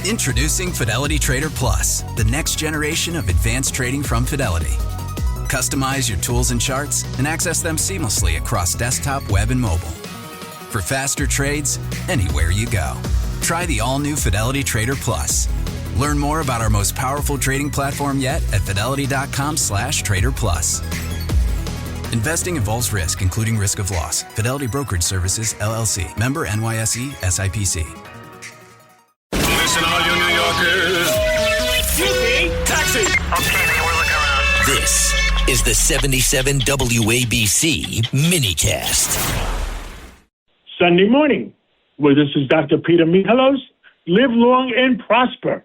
Introducing Fidelity Trader Plus, the next generation of advanced trading from Fidelity. Customize your tools and charts and access them seamlessly across desktop, web, and mobile. For faster trades, anywhere you go. Try the all-new Fidelity Trader Plus. Learn more about our most powerful trading platform yet at fidelity.com/trader plus. Investing involves risk, including risk of loss. Fidelity Brokerage Services, LLC. Member NYSE, SIPC. Listen, all you New Yorkers. Taxi. Okay, man, we're looking around. This is the 77 WABC minicast. Sunday morning. Well, this is Dr. Peter Michalos. Live long and prosper.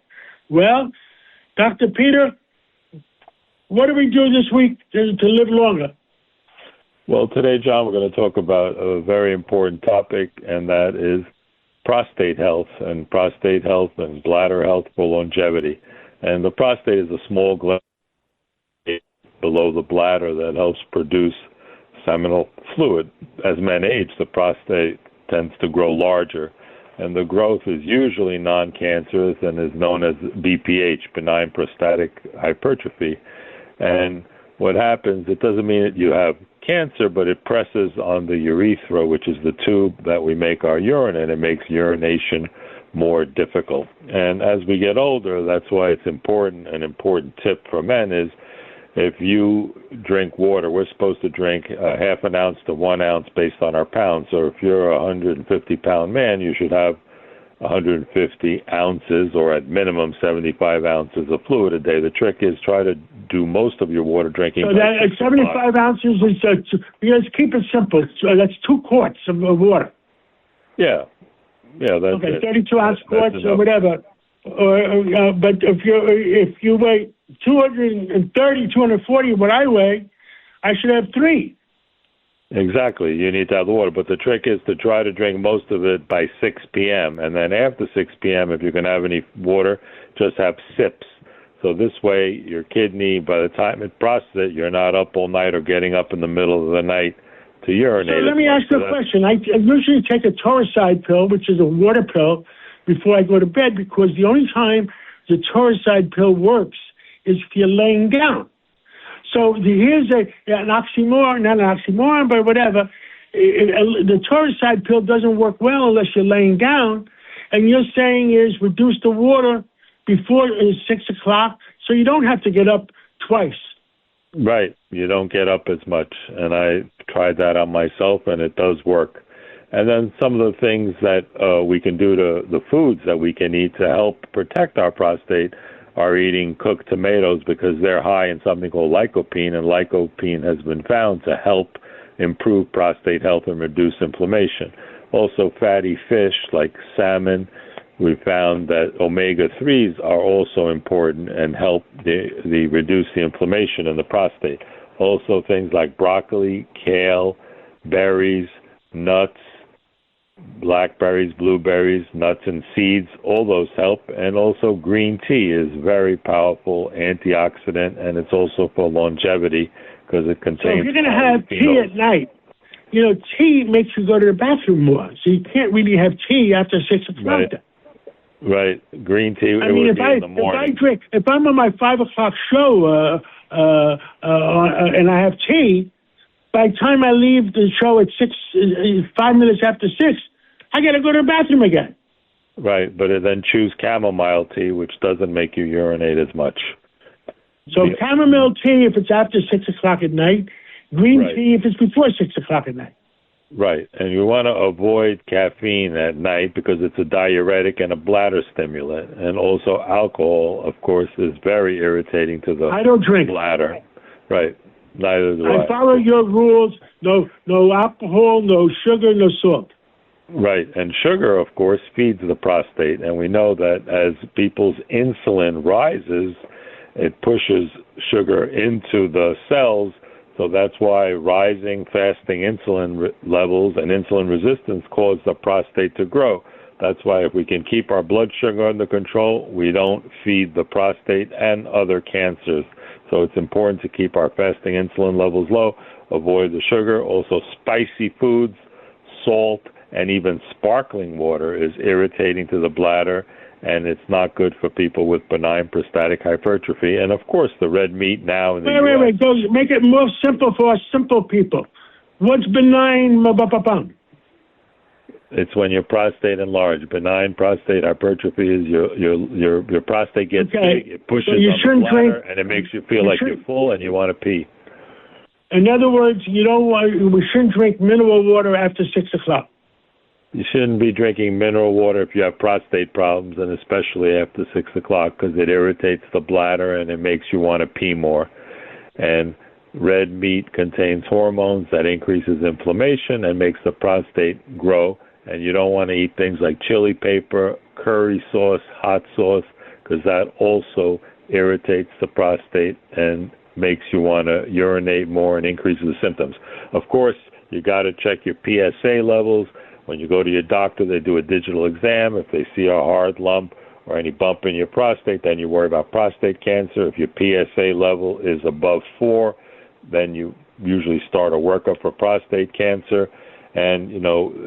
Well, Dr. Peter, what do we do this week to live longer? Well, today, John, we're going to talk about a very important topic, and that is prostate health and bladder health for longevity. And the prostate is a small gland below the bladder that helps produce seminal fluid. As men age, the prostate tends to grow larger, and the growth is usually non-cancerous and is known as BPH, benign prostatic hypertrophy. And what happens, it doesn't mean that you have cancer, but it presses on the urethra, which is the tube that we make our urine in. It makes urination more difficult. And as we get older, that's why it's important. An important tip for men is if you drink water, we're supposed to drink half an ounce to 1 ounce based on our pounds. So if you're a 150-pound man, you should have 150 ounces or at minimum 75 ounces of fluid a day. The trick is try to do most of your water drinking. So that 75 ounces is, let's keep it simple. So that's 2 quarts of water. Yeah, that's okay, it. 32-ounce quarts or whatever. But if you weigh 230, 240, what I weigh, I should have 3. Exactly. You need to have the water. But the trick is to try to drink most of it by 6 p.m. And then after 6 p.m., if you can have any water, just have sips. So this way, your kidney, by the time it processes it, you're not up all night or getting up in the middle of the night to urinate. So let me ask you a question. I usually take a Toroside pill, which is a water pill, before I go to bed, because the only time the Toroside pill works is if you're laying down. So here's an oxymoron, not an oxymoron, but whatever. The Toroside pill doesn't work well unless you're laying down, and you're saying is reduce the water before 6 o'clock so you don't have to get up twice. Right. You don't get up as much, and I tried that on myself, and it does work. And then some of the things that we can do to the foods that we can eat to help protect our prostate are eating cooked tomatoes because they're high in something called lycopene, and lycopene has been found to help improve prostate health and reduce inflammation. Also, fatty fish like salmon, we found that omega-3s are also important and help reduce the inflammation in the prostate. Also, things like broccoli, kale, berries, nuts, blackberries, blueberries, nuts and seeds, all those help. And also green tea is very powerful antioxidant, and it's also for longevity because it contains... So if you're going to have tea at night, tea makes you go to the bathroom more. So you can't really have tea after 6 o'clock. Right. Green tea, I mean, in the morning. If I'm on my 5 o'clock show and I have tea, by the time I leave the show at 5 minutes after 6, I got to go to the bathroom again. Right, but then choose chamomile tea, which doesn't make you urinate as much. So chamomile tea if it's after 6 o'clock at night, green tea if it's before 6 o'clock at night. Right, and you want to avoid caffeine at night because it's a diuretic and a bladder stimulant. And also alcohol, of course, is very irritating to the I don't drink. bladder. Right, neither do I. I follow your rules. No alcohol, no sugar, no salt. Right, and sugar, of course, feeds the prostate, and we know that as people's insulin rises, it pushes sugar into the cells, so that's why rising fasting insulin levels and insulin resistance cause the prostate to grow. That's why if we can keep our blood sugar under control, we don't feed the prostate and other cancers. So it's important to keep our fasting insulin levels low, avoid the sugar, also spicy foods, salt, and even sparkling water is irritating to the bladder and it's not good for people with benign prostatic hypertrophy. And, of course, the red meat now in the U.S. Wait. Go make it more simple for us simple people. What's benign? It's when your prostate enlarged. Benign prostate hypertrophy is your prostate gets big, it pushes on the bladder, and it makes you feel like you're full and you want to pee. In other words, we shouldn't drink mineral water after 6 o'clock. You shouldn't be drinking mineral water if you have prostate problems, and especially after 6 o'clock, because it irritates the bladder and it makes you want to pee more. And red meat contains hormones that increases inflammation and makes the prostate grow. And you don't want to eat things like chili paper, curry sauce, hot sauce, because that also irritates the prostate and makes you want to urinate more and increases the symptoms. Of course, you got to check your PSA levels. When you go to your doctor, they do a digital exam. If they see a hard lump or any bump in your prostate, then you worry about prostate cancer. If your PSA level is above 4, then you usually start a workup for prostate cancer. And,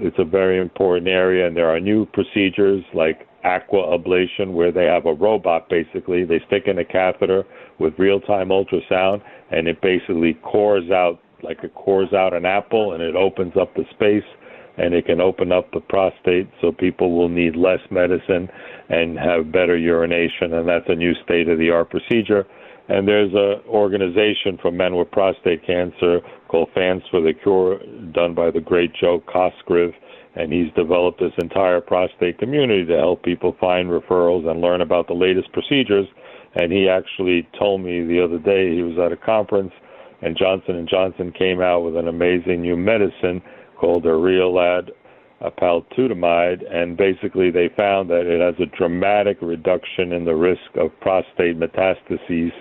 it's a very important area, and there are new procedures like aqua ablation where they have a robot, basically. They stick in a catheter with real-time ultrasound, and it basically cores out an apple, and it opens up the space, and it can open up the prostate so people will need less medicine and have better urination, and that's a new state-of-the-art procedure. And there's an organization for men with prostate cancer called Fans for the Cure, done by the great Joe Cosgrove, and he's developed this entire prostate community to help people find referrals and learn about the latest procedures. And he actually told me the other day he was at a conference, and Johnson & Johnson came out with an amazing new medicine called Areolad paltusotine, and basically they found that it has a dramatic reduction in the risk of prostate metastases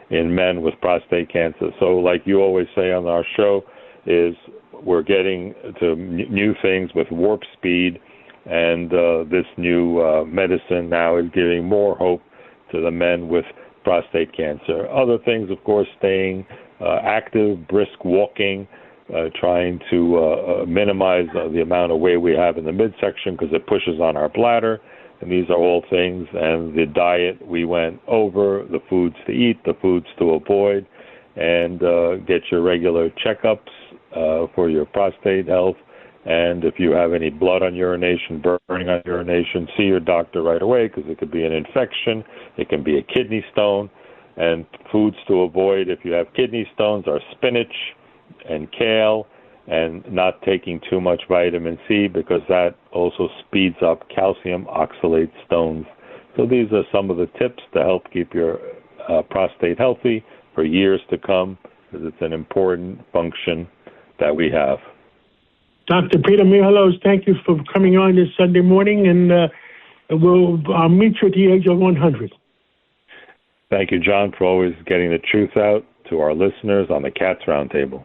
in men with prostate cancer. So like you always say on our show, is we're getting to new things with warp speed, and this new medicine now is giving more hope to the men with prostate cancer. Other things, of course, staying active, brisk walking, trying to minimize the amount of weight we have in the midsection because it pushes on our bladder. And these are all things. And the diet we went over, the foods to eat, the foods to avoid, and get your regular checkups for your prostate health. And if you have any blood on urination, burning on urination, see your doctor right away because it could be an infection. It can be a kidney stone. And foods to avoid if you have kidney stones are spinach and kale, and not taking too much vitamin C because that also speeds up calcium oxalate stones. So these are some of the tips to help keep your prostate healthy for years to come, because it's an important function that we have. Dr. Peter Michalos, thank you for coming on this Sunday morning, and I'll meet you at the age of 100. Thank you, John, for always getting the truth out to our listeners on the Cats Roundtable.